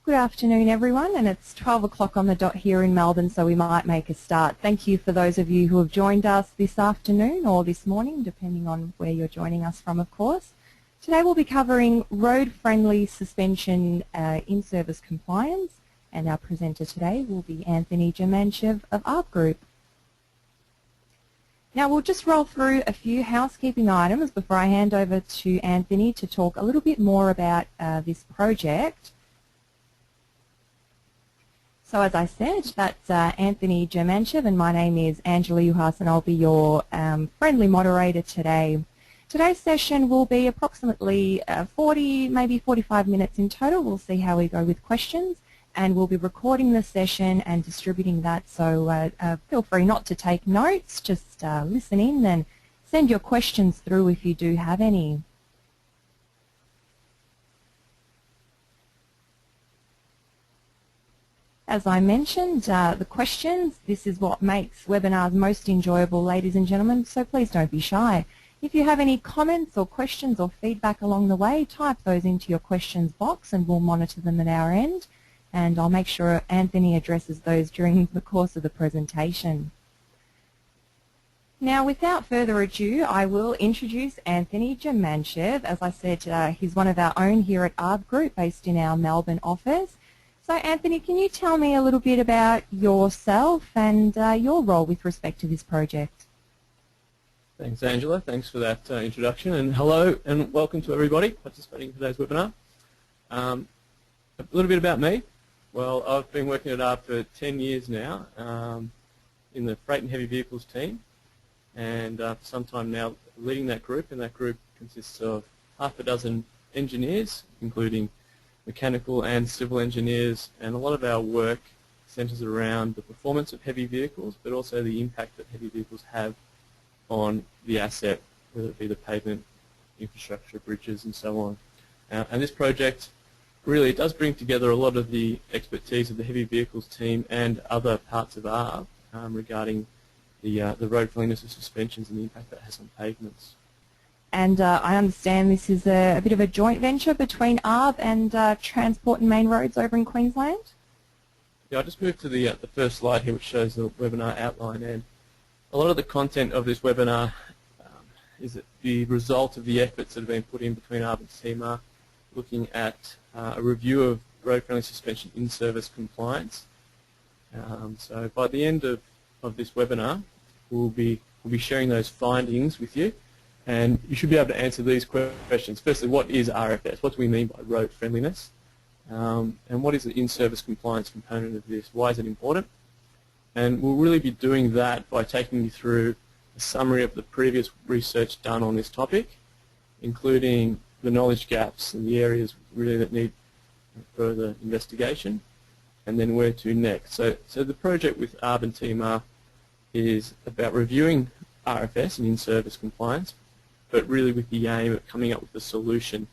Good afternoon, everyone, and it's 12 o'clock on the dot here in Melbourne, so we might make a start. Thank you for those of you who have joined us this afternoon or this morning, depending on where you're joining us from, of course. Today we'll be covering road-friendly suspension in-service compliance, and our presenter today will be Anthony Germanchev of ARB Group. Now we'll just roll through a few housekeeping items before I hand over to Anthony to talk a little bit more about this project. So as I said, that's Anthony Germanchev, and my name is Angela Uhas, and I'll be your friendly moderator today. Today's session will be approximately 40, maybe 45 minutes in total. We'll see how we go with questions, and we'll be recording the session and distributing that, so feel free not to take notes, just listen in and send your questions through if you do have any. As I mentioned, the questions, this is what makes webinars most enjoyable, ladies and gentlemen, so please don't be shy. If you have any comments or questions or feedback along the way, type those into your questions box and we'll monitor them at our end, and I'll make sure Anthony addresses those during the course of the presentation. Now, without further ado, I will introduce Anthony Germanchev. As I said, he's one of our own here at ARB Group, based in our Melbourne office. So Anthony, can you tell me a little bit about yourself and your role with respect to this project? Thanks, Angela. Thanks for that introduction, and hello and welcome to everybody participating in today's webinar. A little bit about me. Well, I've been working at ARB for 10 years now in the freight and heavy vehicles team, and for some time now leading that group, and that group consists of half a dozen engineers, including mechanical and civil engineers, and a lot of our work centres around the performance of heavy vehicles, but also the impact that heavy vehicles have on the asset, whether it be the pavement, infrastructure, bridges, and so on. And this project really, it does bring together a lot of the expertise of the heavy vehicles team and other parts of ARB regarding the road friendliness of suspensions and the impact that has on pavements. And I understand this is a bit of a joint venture between ARB and Transport and Main Roads over in Queensland? Yeah, I'll just move to the first slide here, which shows the webinar outline. And a lot of the content of this webinar is the result of the efforts that have been put in between ARB and CMAR, looking at a review of road-friendly suspension in-service compliance. So by the end of this webinar, we'll be sharing those findings with you. And you should be able to answer these questions. Firstly, what is RFS? What do we mean by road friendliness? And what is the in-service compliance component of this? Why is it important? And we'll really be doing that by taking you through a summary of the previous research done on this topic, including the knowledge gaps and the areas really that need further investigation, and then where to next. So the project with ARB and TMR is about reviewing RFS and in-service compliance, but really with the aim of coming up with a solution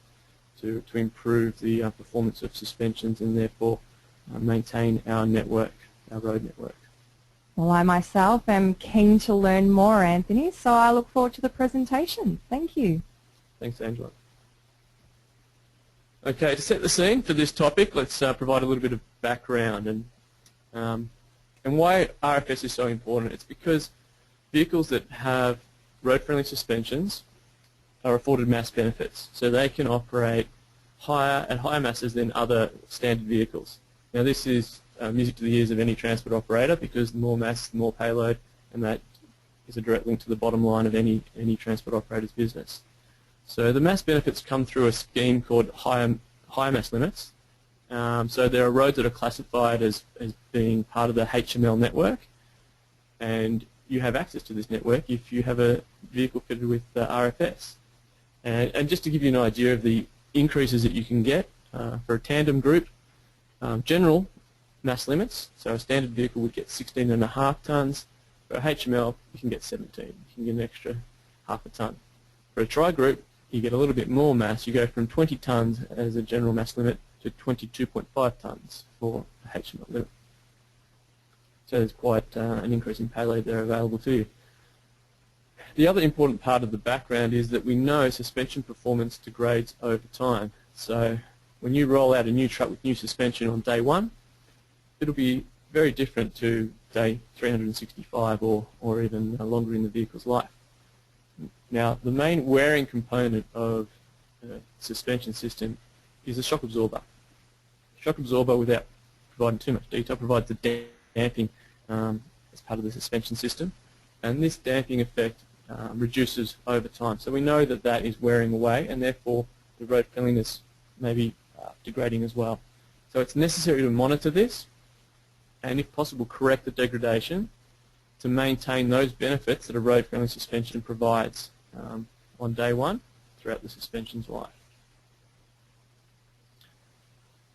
to improve the performance of suspensions and therefore maintain our network, our road network. Well, I myself am keen to learn more, Anthony, so I look forward to the presentation. Thank you. Thanks, Angela. Okay, to set the scene for this topic, let's provide a little bit of background and why RFS is so important. It's because vehicles that have road-friendly suspensions are afforded mass benefits, so they can operate at higher masses than other standard vehicles. Now this is music to the ears of any transport operator, because the more mass, the more payload, and that is a direct link to the bottom line of any transport operator's business. So the mass benefits come through a scheme called high mass limits. So there are roads that are classified as being part of the HML network, and you have access to this network if you have a vehicle fitted with RFS. And just to give you an idea of the increases that you can get for a tandem group, general mass limits, so a standard vehicle would get 16.5 tonnes. For a HML, you can get 17. You can get an extra half a tonne. For a tri-group, you get a little bit more mass. You go from 20 tonnes as a general mass limit to 22.5 tonnes for a HML limit. So there's quite an increase in payload there available to you. The other important part of the background is that we know suspension performance degrades over time. So when you roll out a new truck with new suspension on day 1, it'll be very different to day 365 or even longer in the vehicle's life. Now, the main wearing component of a suspension system is a shock absorber. Shock absorber, without providing too much detail, provides the damping as part of the suspension system, and this damping effect reduces over time. So we know that that is wearing away, and therefore the road friendliness may be degrading as well. So it's necessary to monitor this, and if possible correct the degradation to maintain those benefits that a road-friendly suspension provides on day 1 throughout the suspension's life.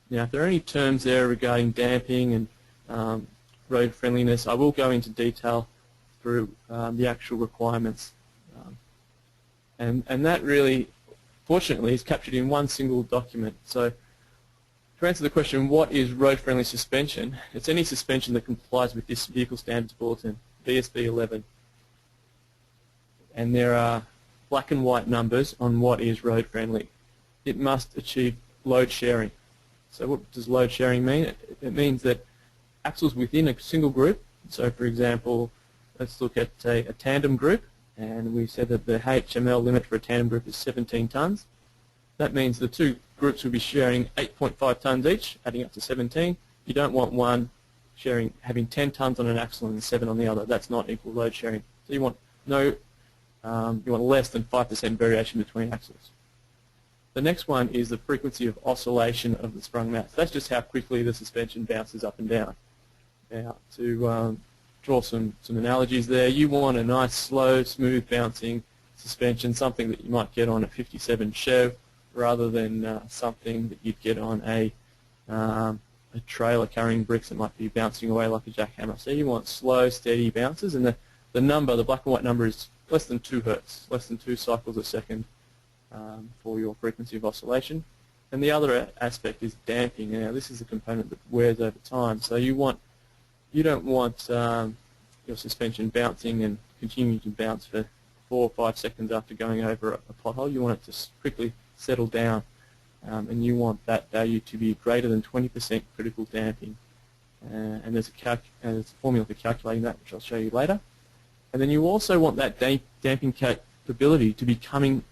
Now, if there are any terms there regarding damping and road friendliness, I will go into detail through the actual requirements. And that really, fortunately, is captured in one single document. So to answer the question, what is road-friendly suspension? It's any suspension that complies with this Vehicle Standards Bulletin, VSB 11. And there are black and white numbers on what is road-friendly. It must achieve load sharing. So what does load sharing mean? It means that axles within a single group, so for example, let's look at a tandem group, and we said that the HML limit for a tandem group is 17 tonnes. That means the two groups will be sharing 8.5 tonnes each, adding up to 17. You don't want one having 10 tonnes on an axle and 7 on the other. That's not equal load sharing. So you want you want less than 5% variation between axles. The next one is the frequency of oscillation of the sprung mass. That's just how quickly the suspension bounces up and down. Now, to draw some analogies there, you want a nice, slow, smooth bouncing suspension, something that you might get on a 57 Chev, rather than something that you'd get on a trailer carrying bricks that might be bouncing away like a jackhammer. So you want slow, steady bounces, and the number, the black and white number, is less than 2 hertz, less than 2 cycles a second for your frequency of oscillation. And the other aspect is damping. Now, this is a component that wears over time. So you don't want your suspension bouncing and continuing to bounce for 4 or 5 seconds after going over a pothole. You want it to quickly settle down, and you want that value to be greater than 20% critical damping. And there's a formula for calculating that, which I'll show you later. And then you also want that damping capability to be coming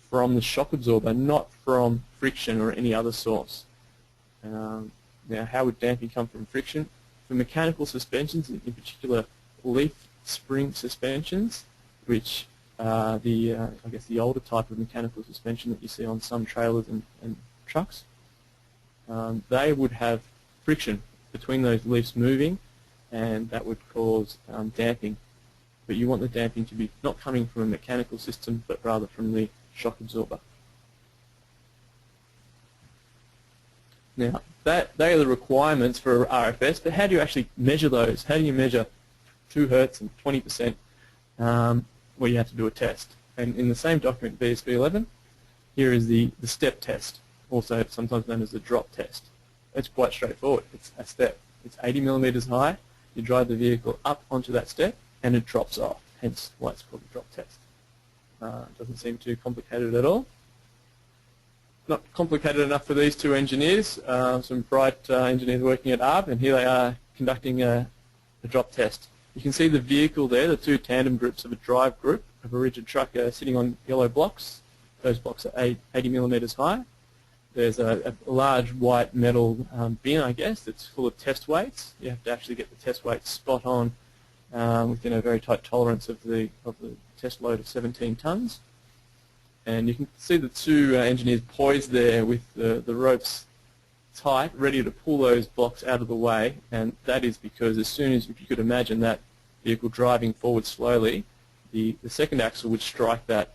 from the shock absorber, not from friction or any other source. Now, how would damping come from friction? For mechanical suspensions, in particular leaf spring suspensions, which are I guess the older type of mechanical suspension that you see on some trailers and trucks, they would have friction between those leaves moving, and that would cause damping. But you want the damping to be not coming from a mechanical system, but rather from the shock absorber. Now, they are the requirements for RFS, but how do you actually measure those? How do you measure 2 hertz and 20%? Well, you have to do a test. And in the same document, VSB 11, here is the step test, also sometimes known as the drop test. It's quite straightforward. It's a step. It's 80 millimeters high. You drive the vehicle up onto that step, and it drops off, hence why it's called a drop test. It doesn't seem too complicated at all. Not complicated enough for these two engineers, some bright engineers working at ARB, and here they are conducting a drop test. You can see the vehicle there, the 2 tandem groups of a drive group of a rigid truck sitting on yellow blocks. Those blocks are 80 millimeters high. There's a large white metal bin, I guess, that's full of test weights. You have to actually get the test weights spot on within a very tight tolerance of the test load of 17 tonnes. And you can see the 2 engineers poised there with the ropes tight, ready to pull those blocks out of the way, and that is because as soon as, if you could imagine that vehicle driving forward slowly, the second axle would strike that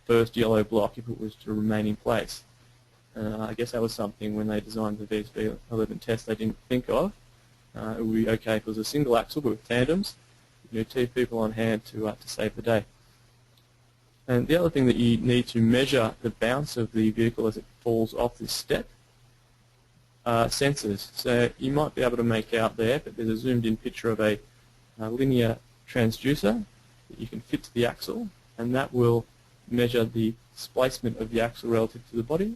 first yellow block if it was to remain in place. I guess that was something when they designed the VSB 11 test they didn't think of. It would be okay if it was a single axle, but with tandems, you need 2 people on hand to save the day. And the other thing that you need to measure the bounce of the vehicle as it falls off this step are sensors. So you might be able to make out there, but there's a zoomed in picture of a linear transducer that you can fit to the axle, and that will measure the displacement of the axle relative to the body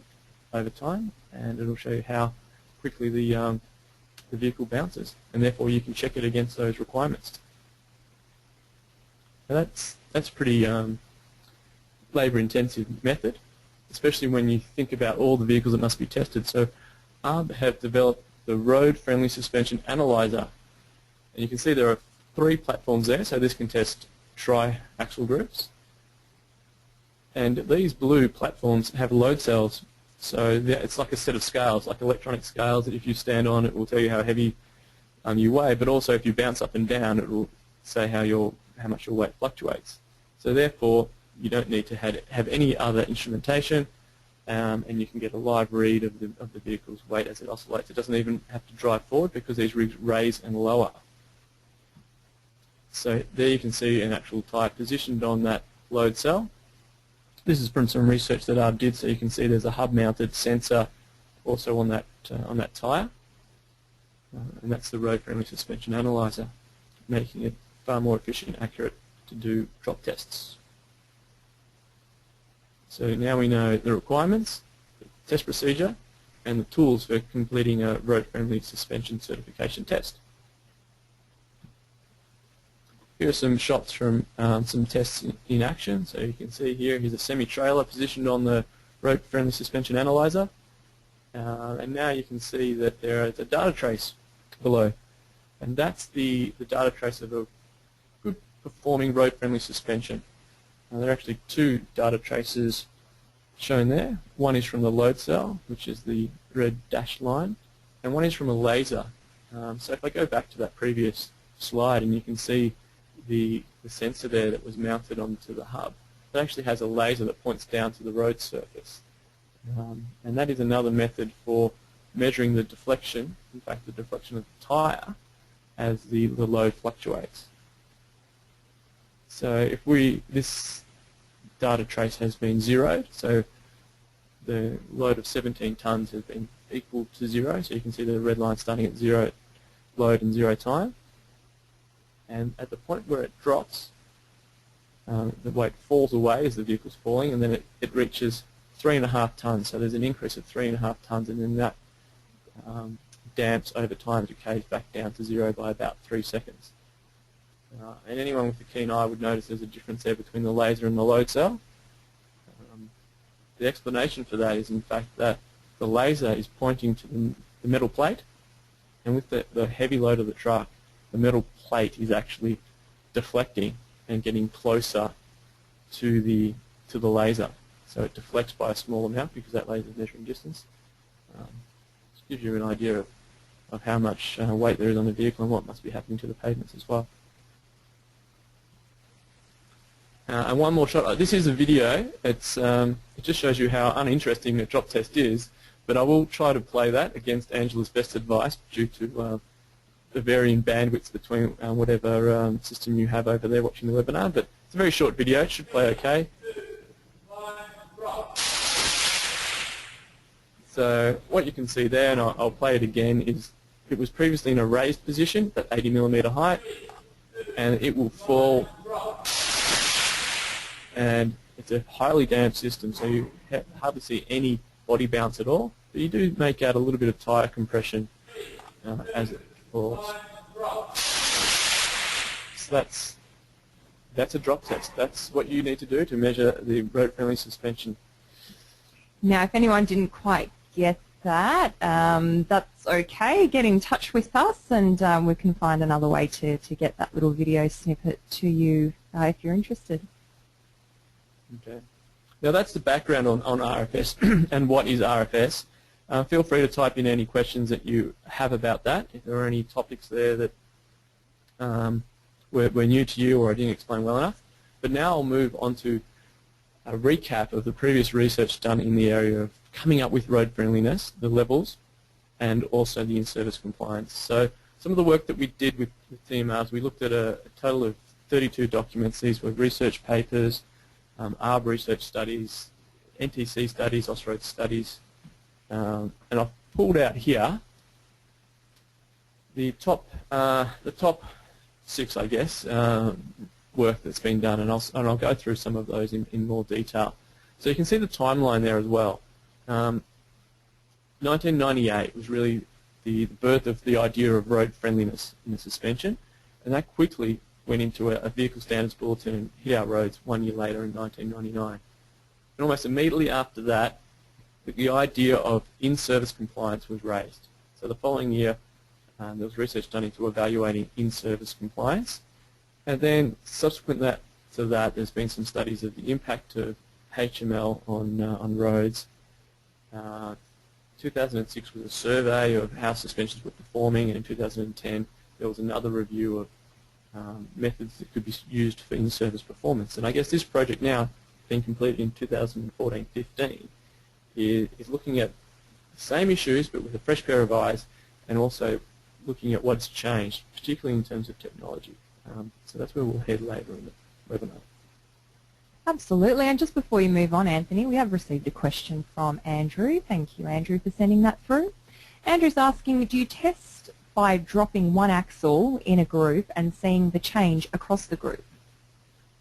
over time, and it'll show you how quickly the vehicle bounces, and therefore you can check it against those requirements. Now that's pretty labour-intensive method, especially when you think about all the vehicles that must be tested. So ARB have developed the Road Friendly Suspension Analyzer, and you can see there are 3 platforms there. So this can test tri-axle groups, and these blue platforms have load cells. So it's like a set of scales, like electronic scales, that if you stand on, it will tell you how heavy you weigh, but also if you bounce up and down, it will say how much your weight fluctuates. So therefore, you don't need to have any other instrumentation, and you can get a live read of the vehicle's weight as it oscillates. It doesn't even have to drive forward because these rigs raise and lower. So there you can see an actual tyre positioned on that load cell. This is from some research that ARB did, so you can see there's a hub-mounted sensor also on that tyre, and that's the Road Friendly Suspension Analyzer, making it far more efficient and accurate to do drop tests. So now we know the requirements, the test procedure, and the tools for completing a Road Friendly Suspension certification test. Here are some shots from some tests in action. So you can see here's a semi-trailer positioned on the Road Friendly Suspension Analyzer. And now you can see that there is a data trace below. And that's the data trace of a good performing road friendly suspension. There are actually 2 data traces shown there. One is from the load cell, which is the red dashed line, and one is from a laser. So if I go back to that previous slide, and you can see the sensor there that was mounted onto the hub, it actually has a laser that points down to the road surface. And that is another method for measuring the deflection, in fact the deflection of the tyre, as the load fluctuates. So if this data trace has been zeroed, so the load of 17 tonnes has been equal to 0, so you can see the red line starting at 0 load and 0 time. And at the point where it drops, the weight falls away as the vehicle's falling, and then it reaches 3.5 tonnes. So there's an increase of 3.5 tonnes, and then that damps over time, decays back down to 0 by about 3 seconds. And anyone with a keen eye would notice there's a difference there between the laser and the load cell. The explanation for that is in fact that the laser is pointing to the metal plate, and with the heavy load of the truck, the metal plate is actually deflecting and getting closer to the laser. So it deflects by a small amount because that laser is measuring distance. Just gives you an idea of how much weight there is on the vehicle and what must be happening to the pavements as well. And one more shot. This is a video. It just shows you how uninteresting a drop test is, but I will try to play that against Angela's best advice due to the varying bandwidths between whatever system you have over there watching the webinar. But it's a very short video. It should play okay. So what you can see there, and I'll play it again, is it was previously in a raised position at 80mm height, and it will fall. And it's a highly damped system, so you hardly see any body bounce at all. But you do make out a little bit of tyre compression as it falls. So that's a drop test. That's what you need to do to measure the road-friendly suspension. Now, if anyone didn't quite get that, that's okay. Get in touch with us, and we can find another way to get that little video snippet to you if you're interested. Okay. Now that's the background on RFS and what is RFS. Feel free to type in any questions that you have about that. If there are any topics there that were new to you or I didn't explain well enough. But now I'll move on to a recap of the previous research done in the area of coming up with road friendliness, the levels, and also the in-service compliance. So some of the work that we did with TMRs, we looked at a total of 32 documents. These were research papers, ARB research studies, NTC studies, Osroad studies, and I've pulled out here the top 6, I guess, work that's been done, and I'll go through some of those in more detail. So you can see the timeline there as well. 1998 was really the birth of the idea of road friendliness in the suspension, and that quickly went into a vehicle standards bulletin and hit our roads 1 year later in 1999. And almost immediately after that, the idea of in-service compliance was raised. So the following year, there was research done into evaluating in-service compliance, and then subsequent to that, there's been some studies of the impact of HML on roads. 2006 was a survey of how suspensions were performing, and in 2010 there was another review of methods that could be used for in-service performance. And I guess this project now, being completed in 2014-15, is looking at the same issues but with a fresh pair of eyes, and also looking at what's changed, particularly in terms of technology. So that's where we'll head later in the webinar. Absolutely, and just before you move on, Anthony, we have received a question from Andrew. Thank you, Andrew, for sending that through. Andrew's asking, do you test by dropping one axle in a group and seeing the change across the group?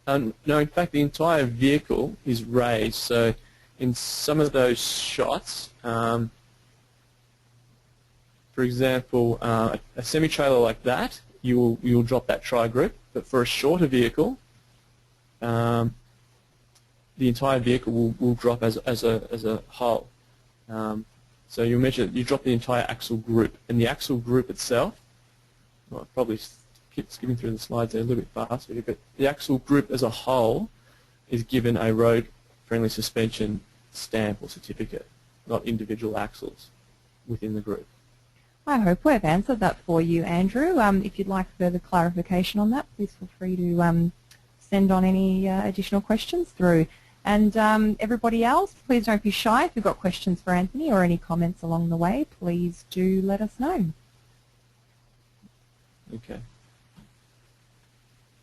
No, in fact, the entire vehicle is raised. So in some of those shots, for example, a semi-trailer like that, you'll drop that tri-group, but for a shorter vehicle, the entire vehicle will drop as a whole. So you drop the entire axle group, and the axle group itself, well, I'll probably keep skipping through the slides there a little bit faster, but the axle group as a whole is given a road-friendly suspension stamp or certificate, not individual axles within the group. I hope we've answered that for you, Andrew. If you'd like further clarification on that, please feel free to send on any additional questions through. And everybody else, please don't be shy. If you've got questions for Anthony or any comments along the way, please do let us know. Okay.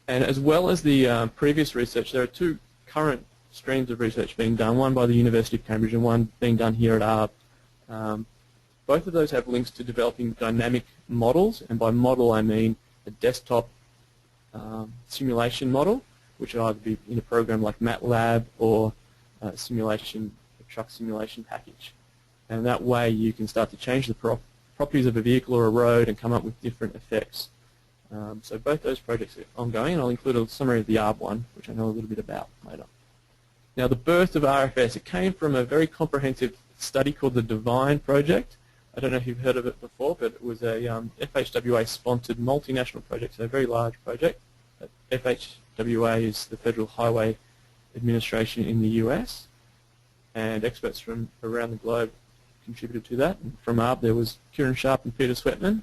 And as well as the previous research, there are two current streams of research being done, one by the University of Cambridge and one being done here at ARB. Both of those have links to developing dynamic models, and by model I mean a desktop simulation model, which will either be in a program like MATLAB or a truck simulation package. And that way you can start to change the properties of a vehicle or a road and come up with different effects. So both those projects are ongoing, and I'll include a summary of the ARB one, which I know a little bit about later. Now, the birth of RFS, it came from a very comprehensive study called the Divine Project. I don't know if you've heard of it before, but it was a FHWA-sponsored multinational project, so a very large project. FHWA is the Federal Highway Administration in the US, and experts from around the globe contributed to that. And from ARB there was Kieran Sharp and Peter Sweatman.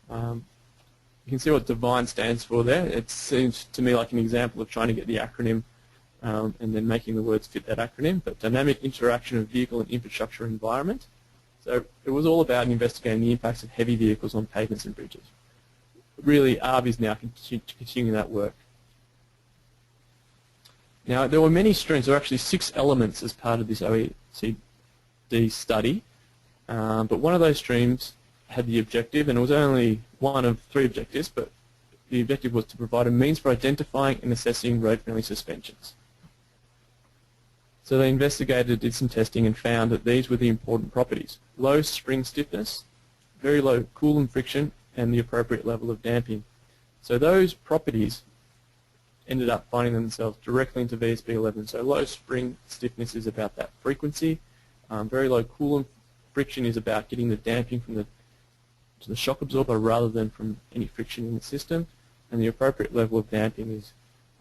You can see what DIVINE stands for there. It seems to me like an example of trying to get the acronym and then making the words fit that acronym, but Dynamic Interaction of Vehicle and Infrastructure Environment. So it was all about investigating the impacts of heavy vehicles on pavements and bridges. Really, ARB is now continuing that work. Now, there were many streams. There were actually 6 elements as part of this OECD study, but one of those streams had the objective, and it was only one of 3 objectives, but the objective was to provide a means for identifying and assessing road-friendly suspensions. So they investigated, did some testing, and found that these were the important properties: low spring stiffness, very low Coulomb friction, and the appropriate level of damping. So those properties ended up finding themselves directly into VSB 11. So low spring stiffness is about that frequency. Very low Coulomb friction is about getting the damping from the shock absorber rather than from any friction in the system. And the appropriate level of damping is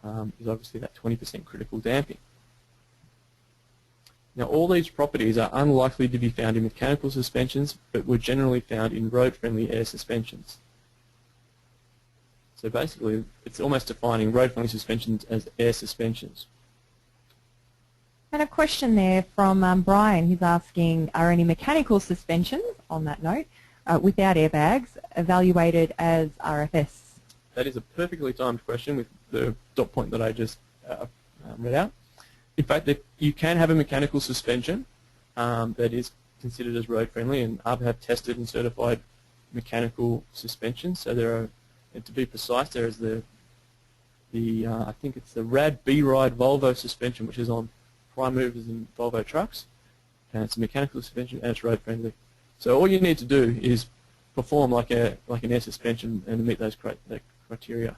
obviously that 20% critical damping. Now, all these properties are unlikely to be found in mechanical suspensions, but were generally found in road-friendly air suspensions. So basically, it's almost defining road-friendly suspensions as air suspensions. And a question there from Brian. He's asking, are any mechanical suspensions, on that note, without airbags, evaluated as RFS? That is a perfectly timed question with the dot point that I just read out. In fact, you can have a mechanical suspension that is considered as road-friendly, and ARB have tested and certified mechanical suspensions. So there are, and to be precise, there is I think it's the RAD B-Ride Volvo suspension, which is on prime movers in Volvo trucks, and it's a mechanical suspension and it's road-friendly. So all you need to do is perform like an air suspension and meet those criteria.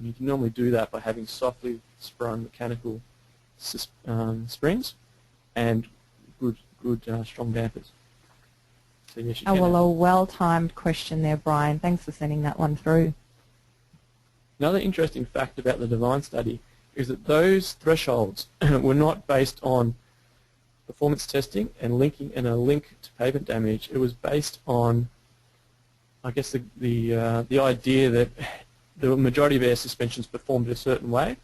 You can normally do that by having softly sprung mechanical springs and good strong dampers. So yes, you can. Well, a well-timed question there, Brian. Thanks for sending that one through. Another interesting fact about the Devine study is that those thresholds were not based on performance testing and a link to pavement damage. It was based on, I guess, the idea that the majority of air suspensions performed a certain way,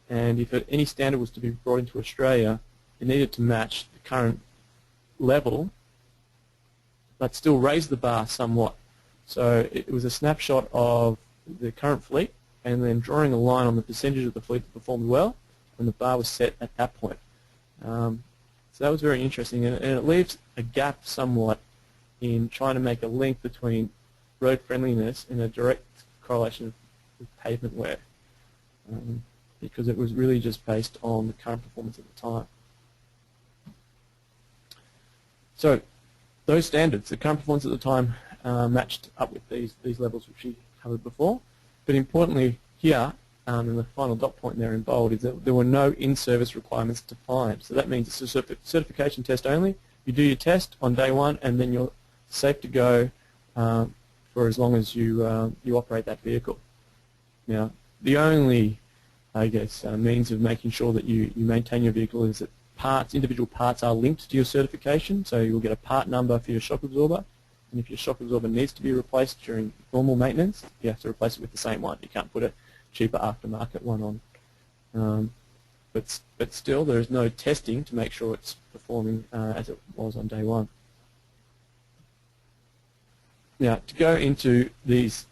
and if any standard was to be brought into Australia, it needed to match the current level, but still raise the bar somewhat. So it was a snapshot of the current fleet, and then drawing a line on the percentage of the fleet that performed well, and the bar was set at that point. So that was very interesting, and it leaves a gap somewhat in trying to make a link between road friendliness and a direct correlation with pavement wear, because it was really just based on the current performance at the time. So those standards, the current performance at the time, matched up with these levels which we covered before. But importantly here, and the final dot point there in bold, is that there were no in-service requirements defined. So that means it's a certification test only. You do your test on day one, and then you're safe to go for as long as you operate that vehicle. Now, the only, I guess, means of making sure that you maintain your vehicle is that individual parts are linked to your certification. So you'll get a part number for your shock absorber, and if your shock absorber needs to be replaced during normal maintenance, you have to replace it with the same one. You can't put a cheaper aftermarket one on. But still, there is no testing to make sure it's performing as it was on day one. Now, to go into these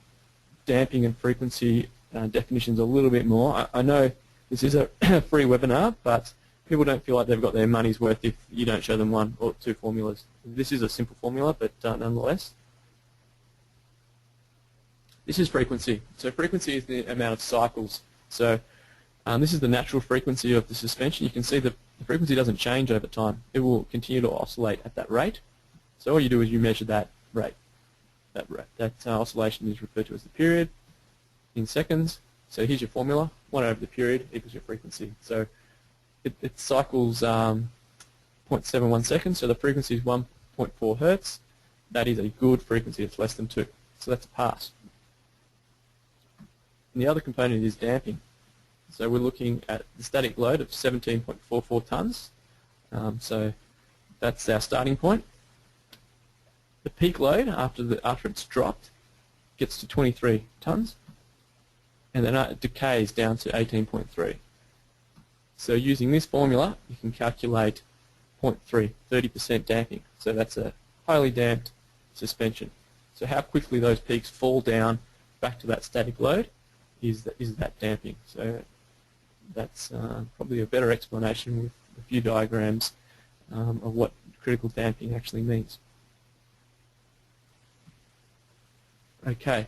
damping and frequency definitions a little bit more, I know this is a free webinar, but people don't feel like they've got their money's worth if you don't show them one or two formulas. This is a simple formula, but nonetheless. This is frequency. So frequency is the amount of cycles. So this is the natural frequency of the suspension. You can see that the frequency doesn't change over time. It will continue to oscillate at that rate. So all you do is you measure that rate. That oscillation is referred to as the period in seconds. So here's your formula. 1 over the period equals your frequency. So it cycles 0.71 seconds, so the frequency is 1.4 hertz. That is a good frequency. It's less than 2. So that's a pass. And the other component is damping. So we're looking at the static load of 17.44 tons. So that's our starting point. The peak load after it's dropped gets to 23 tons, and then it decays down to 18.3. So using this formula, you can calculate 0.3, 30% damping. So that's a highly damped suspension. So how quickly those peaks fall down back to that static load is that damping. So that's probably a better explanation with a few diagrams of what critical damping actually means. Okay,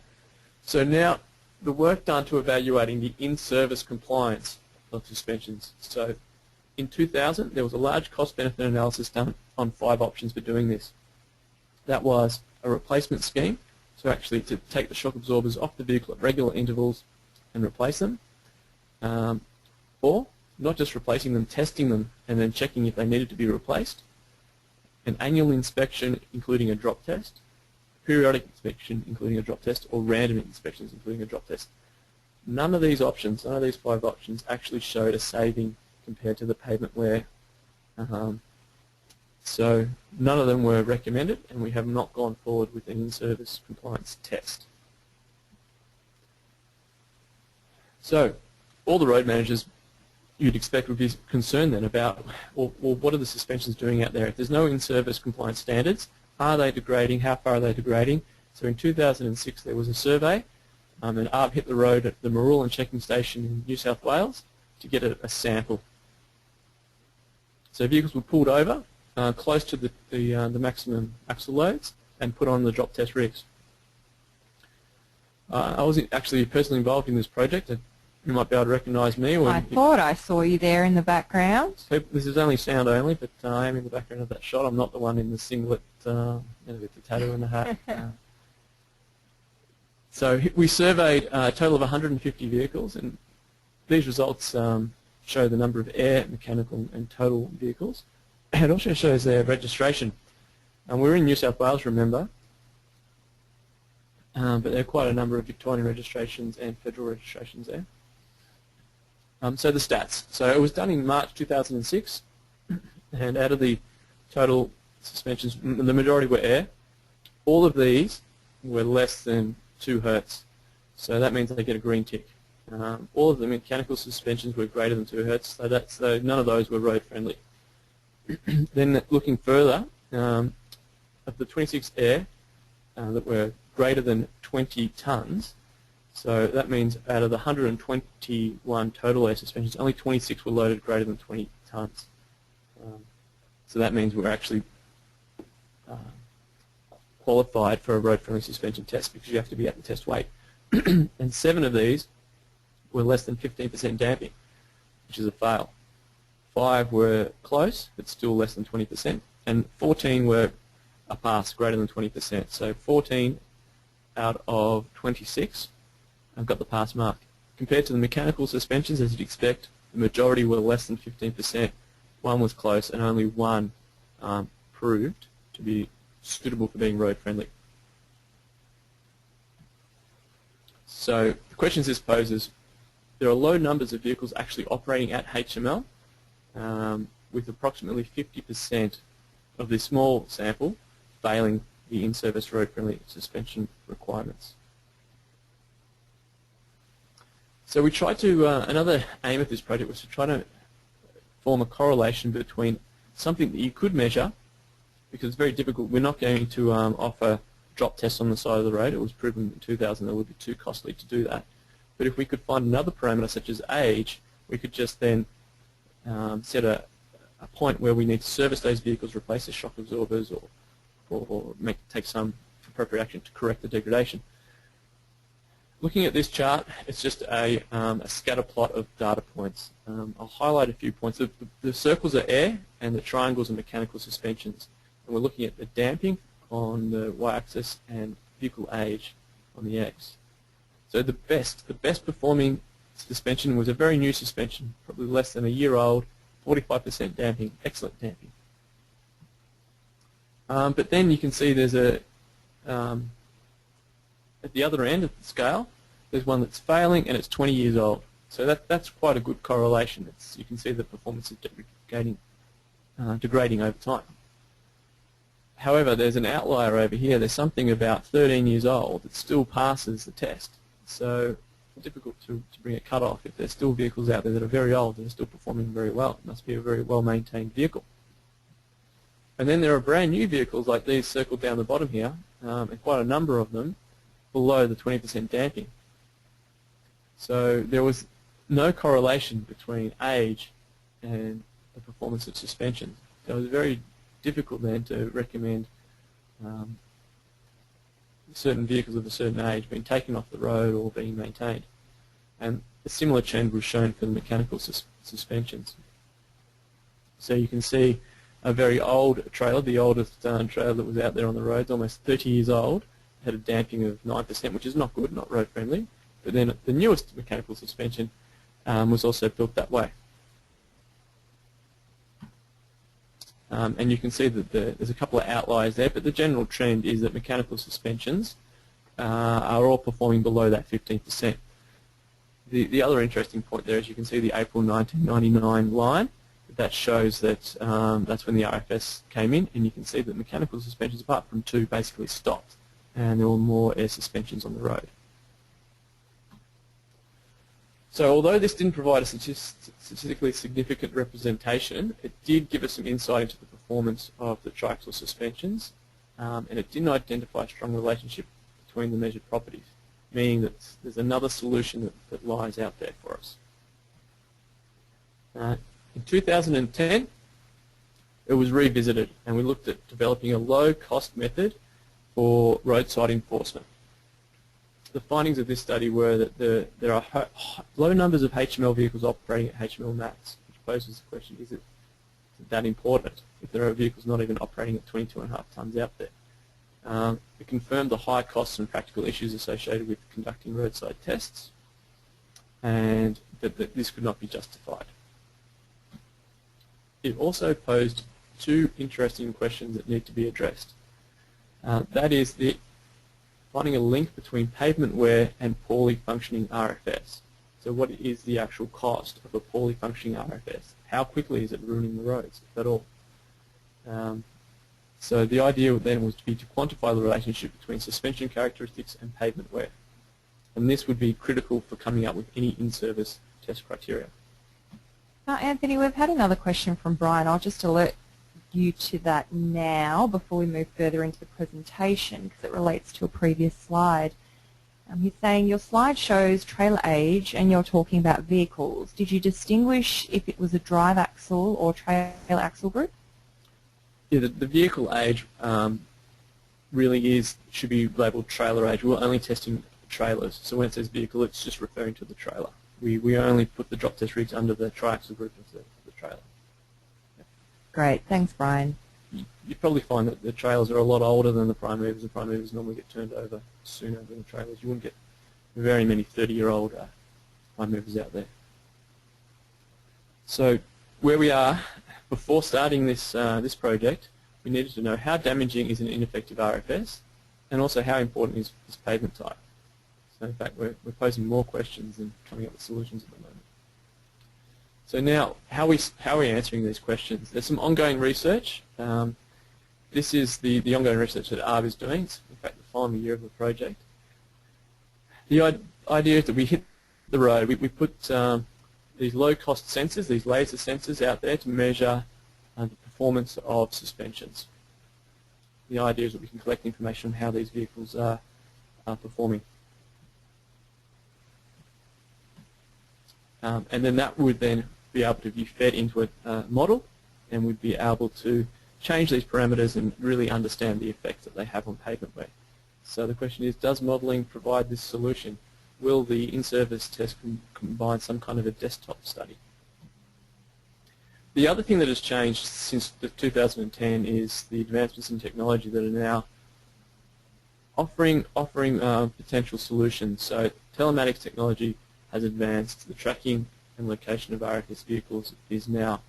so now the work done to evaluating the in-service compliance of suspensions. So in 2000, there was a large cost-benefit analysis done on 5 options for doing this. That was a replacement scheme, so actually to take the shock absorbers off the vehicle at regular intervals and replace them, or not just replacing them, testing them and then checking if they needed to be replaced, an annual inspection including a drop test, periodic inspection including a drop test, or random inspections including a drop test. None of these options, none of these 5 options actually showed a saving compared to the pavement wear. So none of them were recommended, and we have not gone forward with an in-service compliance test. So all the road managers you'd expect would be concerned then about, well, what are the suspensions doing out there? If there's no in-service compliance standards, are they degrading? How far are they degrading? So in 2006 there was a survey, and ARB hit the road at the Marulan checking station in New South Wales to get a sample. So vehicles were pulled over close to the maximum axle loads and put on the drop test rigs. I was actually personally involved in this project. You might be able to recognise me. Or I thought I saw you there in the background. This is only sound only, but I am in the background of that shot. I'm not the one in the singlet and with the tattoo and the hat. So we surveyed a total of 150 vehicles, and these results show the number of air, mechanical and total vehicles. It also shows their registration. And we're in New South Wales, remember, but there are quite a number of Victorian registrations and federal registrations there. So the stats. So it was done in March 2006, and out of the total suspensions, the majority were air. All of these were less than 2 hertz, so that means they get a green tick. All of the mechanical suspensions were greater than 2 hertz, so none of those were road friendly. Then looking further, of the 26 air that were greater than 20 tonnes, so that means out of the 121 total air suspensions, only 26 were loaded greater than 20 tonnes. So that means we're actually qualified for a road-friendly suspension test because you have to be at the test weight. And 7 of these were less than 15% damping, which is a fail. 5 were close, but still less than 20%, and 14 were a pass, greater than 20%. So 14 out of 26 have got the pass mark. Compared to the mechanical suspensions, as you'd expect, the majority were less than 15%. 1 was close, and only 1 proved to be suitable for being road friendly. So the questions this poses: there are low numbers of vehicles actually operating at HML, with approximately 50% of this small sample failing the in-service road friendly suspension requirements. So we tried to, another aim of this project was to try to form a correlation between something that you could measure, because it's very difficult. We're not going to offer drop tests on the side of the road. It was proven in 2000 that it would be too costly to do that. But if we could find another parameter such as age, we could just then set a point where we need to service those vehicles, replace the shock absorbers, or take some appropriate action to correct the degradation. Looking at this chart, it's just a scatter plot of data points. I'll highlight a few points. The circles are air and the triangles are mechanical suspensions. And we're looking at the damping on the y-axis and vehicle age on the x. So the best performing suspension was a very new suspension, probably less than a year old, 45% damping, excellent damping. But then you can see there's at the other end of the scale, there's one that's failing and it's 20 years old. So that's quite a good correlation. You can see the performance is degrading over time. However, there's an outlier over here. There's something about 13 years old that still passes the test. So it's difficult to bring a cut-off if there's still vehicles out there that are very old and are still performing very well. It must be a very well-maintained vehicle. And then there are brand new vehicles like these circled down the bottom here, and quite a number of them below the 20% damping. So there was no correlation between age and the performance of suspension. So it was very difficult then to recommend certain vehicles of a certain age being taken off the road or being maintained. And a similar trend was shown for the mechanical suspensions. So you can see a very old trailer, the oldest trailer that was out there on the roads, almost 30 years old, had a damping of 9%, which is not good, not road friendly. But then the newest mechanical suspension was also built that way. And you can see that there's a couple of outliers there, but the general trend is that mechanical suspensions are all performing below that 15%. The other interesting point there is you can see the April 1999 line. That shows that that's when the RFS came in, and you can see that mechanical suspensions, apart from 2, basically stopped, and there were more air suspensions on the road. So although this didn't provide a statistically significant representation, it did give us some insight into the performance of the triaxial suspensions, and it didn't identify a strong relationship between the measured properties, meaning that there's another solution that lies out there for us. In 2010, it was revisited, and we looked at developing a low-cost method for roadside enforcement. the findings of this study were that there are low numbers of HML vehicles operating at HML max, which poses the question, is it that important if there are vehicles not even operating at 22.5 tonnes out there? It confirmed the high costs and practical issues associated with conducting roadside tests, and that this could not be justified. It also posed two interesting questions that need to be addressed. That is finding a link between pavement wear and poorly functioning RFS. So what is the actual cost of a poorly functioning RFS? How quickly is it ruining the roads, if at all? So the idea then was to quantify the relationship between suspension characteristics and pavement wear. And this would be critical for coming up with any in-service test criteria. Now, Anthony, we've had another question from Brian. I'll just alert you to that now before we move further into the presentation, because it relates to a previous slide. He's saying your slide shows trailer age and you're talking about vehicles. Did you distinguish if it was a drive axle or trailer axle group? Yeah, the vehicle age really should be labelled trailer age. We're only testing trailers, so when it says vehicle, it's just referring to the trailer. We only put the drop test rigs under the triaxle group of the trailer. Great, thanks Brian. You probably find that the trailers are a lot older than the prime movers, and prime movers normally get turned over sooner than the trailers. You wouldn't get very many 30-year-old prime movers out there. So where we are, before starting this project, we needed to know how damaging is an ineffective RFS, and also how important is pavement type. So in fact, we're posing more questions than coming up with solutions at the moment. So now, how are we answering these questions? There's some ongoing research. This is the ongoing research that ARB is doing. It's in fact the final year of the project. The idea is that we hit the road. We put these low-cost sensors, these laser sensors out there to measure the performance of suspensions. The idea is that we can collect information on how these vehicles are performing. And then that would then be able to be fed into a model, and we'd be able to change these parameters and really understand the effects that they have on pavement wear. So the question is, does modelling provide this solution? Will the in-service test combine some kind of a desktop study? The other thing that has changed since 2010 is the advancements in technology that are now offering potential solutions. So telematics technology has advanced. The tracking and location of RFS vehicles is now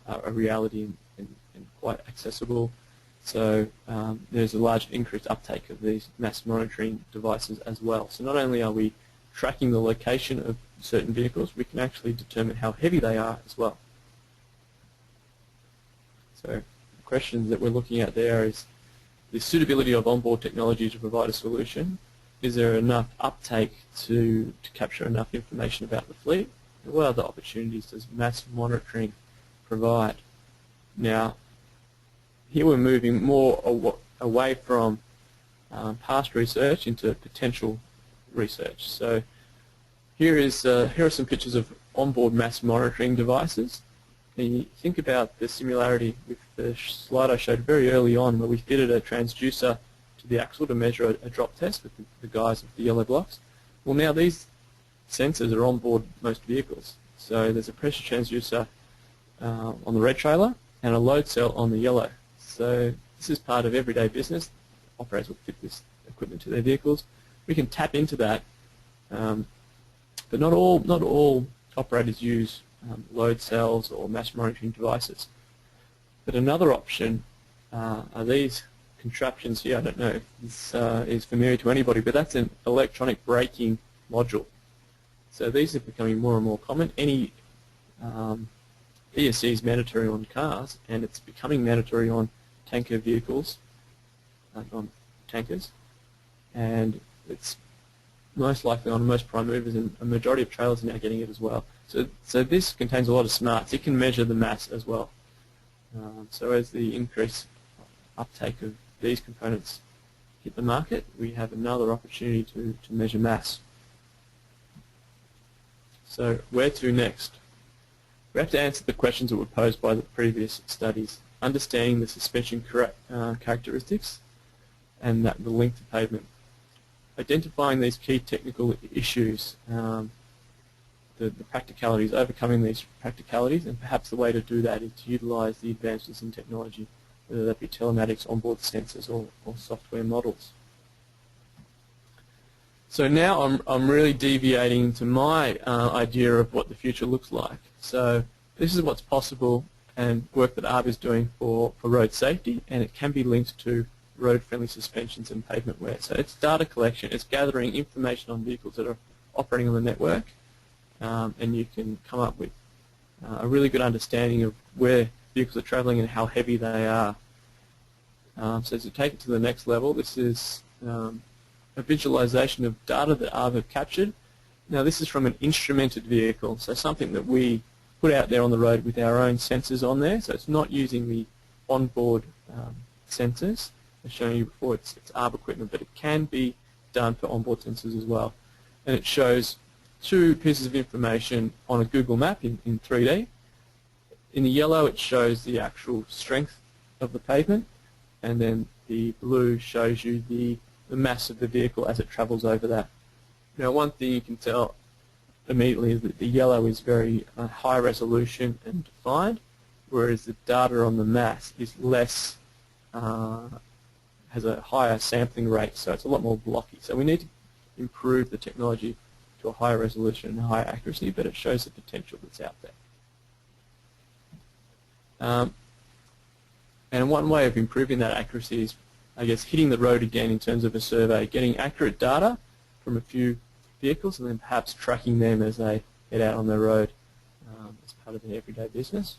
a reality and quite accessible. So there's a large increased uptake of these mass monitoring devices as well. So not only are we tracking the location of certain vehicles, we can actually determine how heavy they are as well. So the questions that we're looking at there is the suitability of onboard technology to provide a solution. Is there enough uptake to capture enough information about the fleet? And what other opportunities does mass monitoring provide? Now, here we're moving more away from past research into potential research. So here are some pictures of onboard mass monitoring devices. And you think about the similarity with the slide I showed very early on, where we fitted a transducer to the axle to measure a drop test with the guys with the yellow blocks. Well, now these sensors are on board most vehicles. So there's a pressure transducer on the red trailer and a load cell on the yellow. So this is part of everyday business. Operators will fit this equipment to their vehicles. We can tap into that, but not all operators use load cells or mass monitoring devices. But another option are these contraptions here. I don't know if this is familiar to anybody, but that's an electronic braking module. So these are becoming more and more common. Any ESC is mandatory on cars, and it's becoming mandatory on tanker vehicles, on tankers, and it's most likely on most prime movers, and a majority of trailers are now getting it as well. So this contains a lot of smarts. It can measure the mass as well. So as the increased uptake of these components hit the market, we have another opportunity to measure mass. So where to next? We have to answer the questions that were posed by the previous studies, understanding the suspension characteristics and the link to pavement. identifying these key technical issues, the practicalities, overcoming these practicalities, and perhaps the way to do that is to utilize the advances in technology, whether that be telematics, onboard sensors, or software models. So now I'm really deviating to my idea of what the future looks like. So this is what's possible and work that ARB is doing for road safety, and it can be linked to road-friendly suspensions and pavement wear. So it's data collection, it's gathering information on vehicles that are operating on the network, and you can come up with a really good understanding of where vehicles are travelling and how heavy they are. So to take it to the next level, this is a visualization of data that ARB have captured. Now this is from an instrumented vehicle, so something that we put out there on the road with our own sensors on there, so it's not using the onboard sensors. As shown you before, it's ARB equipment, but it can be done for onboard sensors as well. And it shows two pieces of information on a Google map in 3D. In the yellow it shows the actual strength of the pavement, and then the blue shows you the mass of the vehicle as it travels over that. Now one thing you can tell immediately is that the yellow is very high resolution and defined, whereas the data on the mass is less, has a higher sampling rate, so it's a lot more blocky. So we need to improve the technology to a higher resolution and higher accuracy, but it shows the potential that's out there. And one way of improving that accuracy is, I guess, hitting the road again in terms of a survey, getting accurate data from a few vehicles and then perhaps tracking them as they head out on the road as part of their everyday business.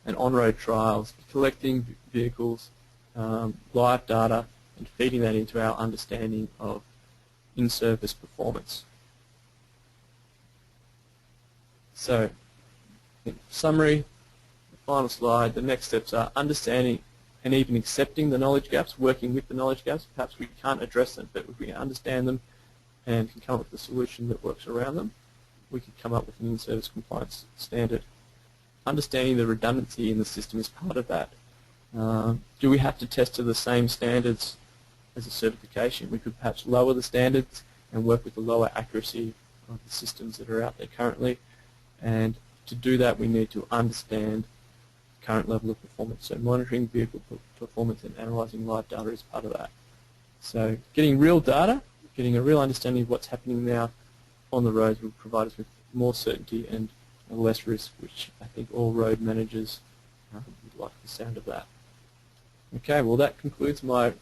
And on-road trials, collecting vehicles, live data, and feeding that into our understanding of in-service performance. So, in summary, the final slide, the next steps are understanding and even accepting the knowledge gaps, working with the knowledge gaps. Perhaps we can't address them, but if we understand them and can come up with a solution that works around them, we can come up with an in-service compliance standard. Understanding the redundancy in the system is part of that. Do we have to test to the same standards as a certification? We could perhaps lower the standards and work with the lower accuracy of the systems that are out there currently. And to do that, we need to understand the current level of performance. So monitoring vehicle performance and analysing live data is part of that. So getting real data, getting a real understanding of what's happening now on the roads will provide us with more certainty and less risk, which I think all road managers would like the sound of that. Okay, well that concludes my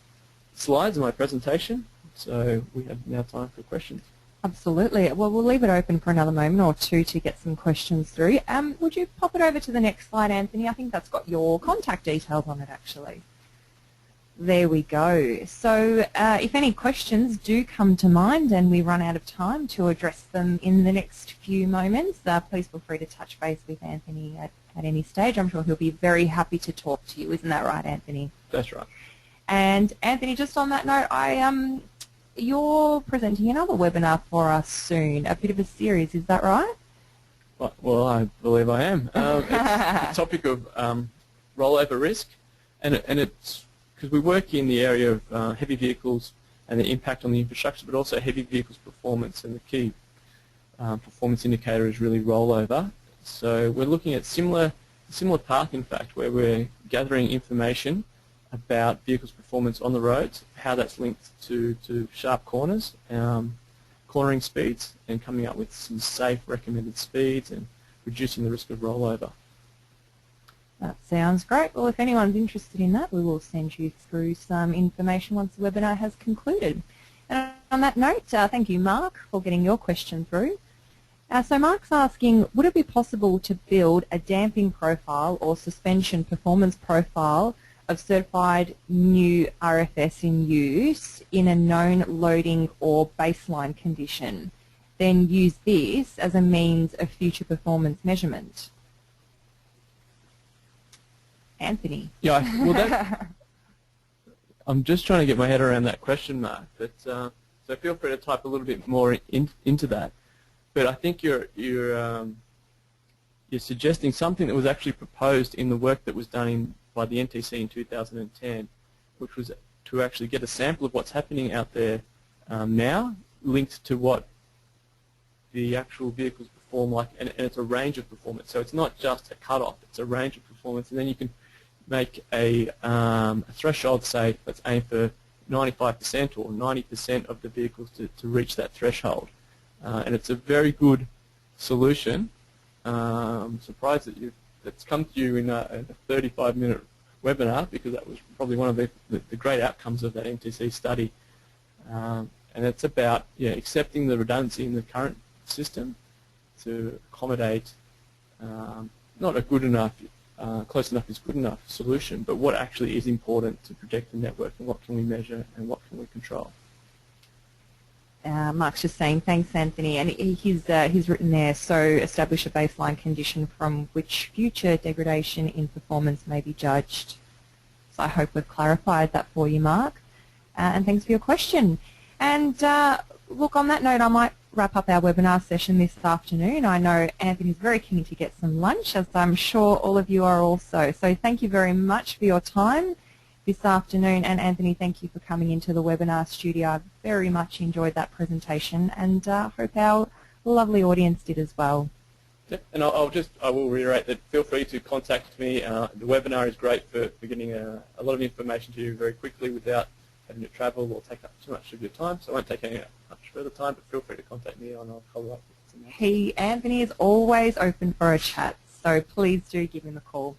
slides and my presentation, so we have now time for questions. Absolutely. Well, we'll leave it open for another moment or two to get some questions through. Would you pop it over to the next slide, Anthony? I think that's got your contact details on it, actually. There we go. So if any questions do come to mind and we run out of time to address them in the next few moments, please feel free to touch base with Anthony at any stage. I'm sure he'll be very happy to talk to you. Isn't that right, Anthony? That's right. And Anthony, just on that note, you're presenting another webinar for us soon, a bit of a series, is that right? Well, I believe I am. It's the topic of rollover risk, and it's because we work in the area of heavy vehicles and the impact on the infrastructure, but also heavy vehicles performance, and the key performance indicator is really rollover. So we're looking at similar path, in fact, where we're gathering information about vehicles' performance on the roads, how that's linked to sharp corners, cornering speeds, and coming up with some safe recommended speeds and reducing the risk of rollover. That sounds great. Well, if anyone's interested in that, we will send you through some information once the webinar has concluded. And on that note, thank you, Mark, for getting your question through. So Mark's asking, would it be possible to build a damping profile or suspension performance profile of certified new RFS in use in a known loading or baseline condition, then use this as a means of future performance measurement? Anthony. Yeah, well, I'm just trying to get my head around that question, Mark. But so feel free to type a little bit more into that. But I think you're suggesting something that was actually proposed in the work that was done by the NTC in 2010, which was to actually get a sample of what's happening out there now, linked to what the actual vehicles perform like, and it's a range of performance. So it's not just a cutoff, it's a range of performance, and then you can make a threshold, say, let's aim for 95% or 90% of the vehicles to reach that threshold. And it's a very good solution. I'm surprised that that's come to you in a 35-minute webinar, because that was probably one of the great outcomes of that MTC study. And it's about accepting the redundancy in the current system to accommodate not a good enough, close enough is good enough solution, but what actually is important to protect the network, and what can we measure and what can we control. Mark's just saying, thanks, Anthony, and he's written there, so establish a baseline condition from which future degradation in performance may be judged. So I hope we've clarified that for you, Mark, and thanks for your question. And look, on that note, I might wrap up our webinar session this afternoon. I know Anthony's very keen to get some lunch, as I'm sure all of you are also. So thank you very much for your time this afternoon, and Anthony, thank you for coming into the webinar studio. I very much enjoyed that presentation, and hope our lovely audience did as well. Yeah, and I will reiterate that feel free to contact me. The webinar is great for getting a lot of information to you very quickly without having to travel or take up too much of your time. So I won't take any much further time, but feel free to contact me and I'll follow up with some. Anthony is always open for a chat, so please do give him a call.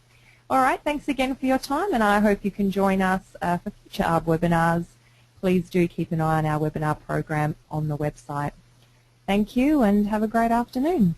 All right, thanks again for your time, and I hope you can join us for future ARB webinars. Please do keep an eye on our webinar program on the website. Thank you, and have a great afternoon.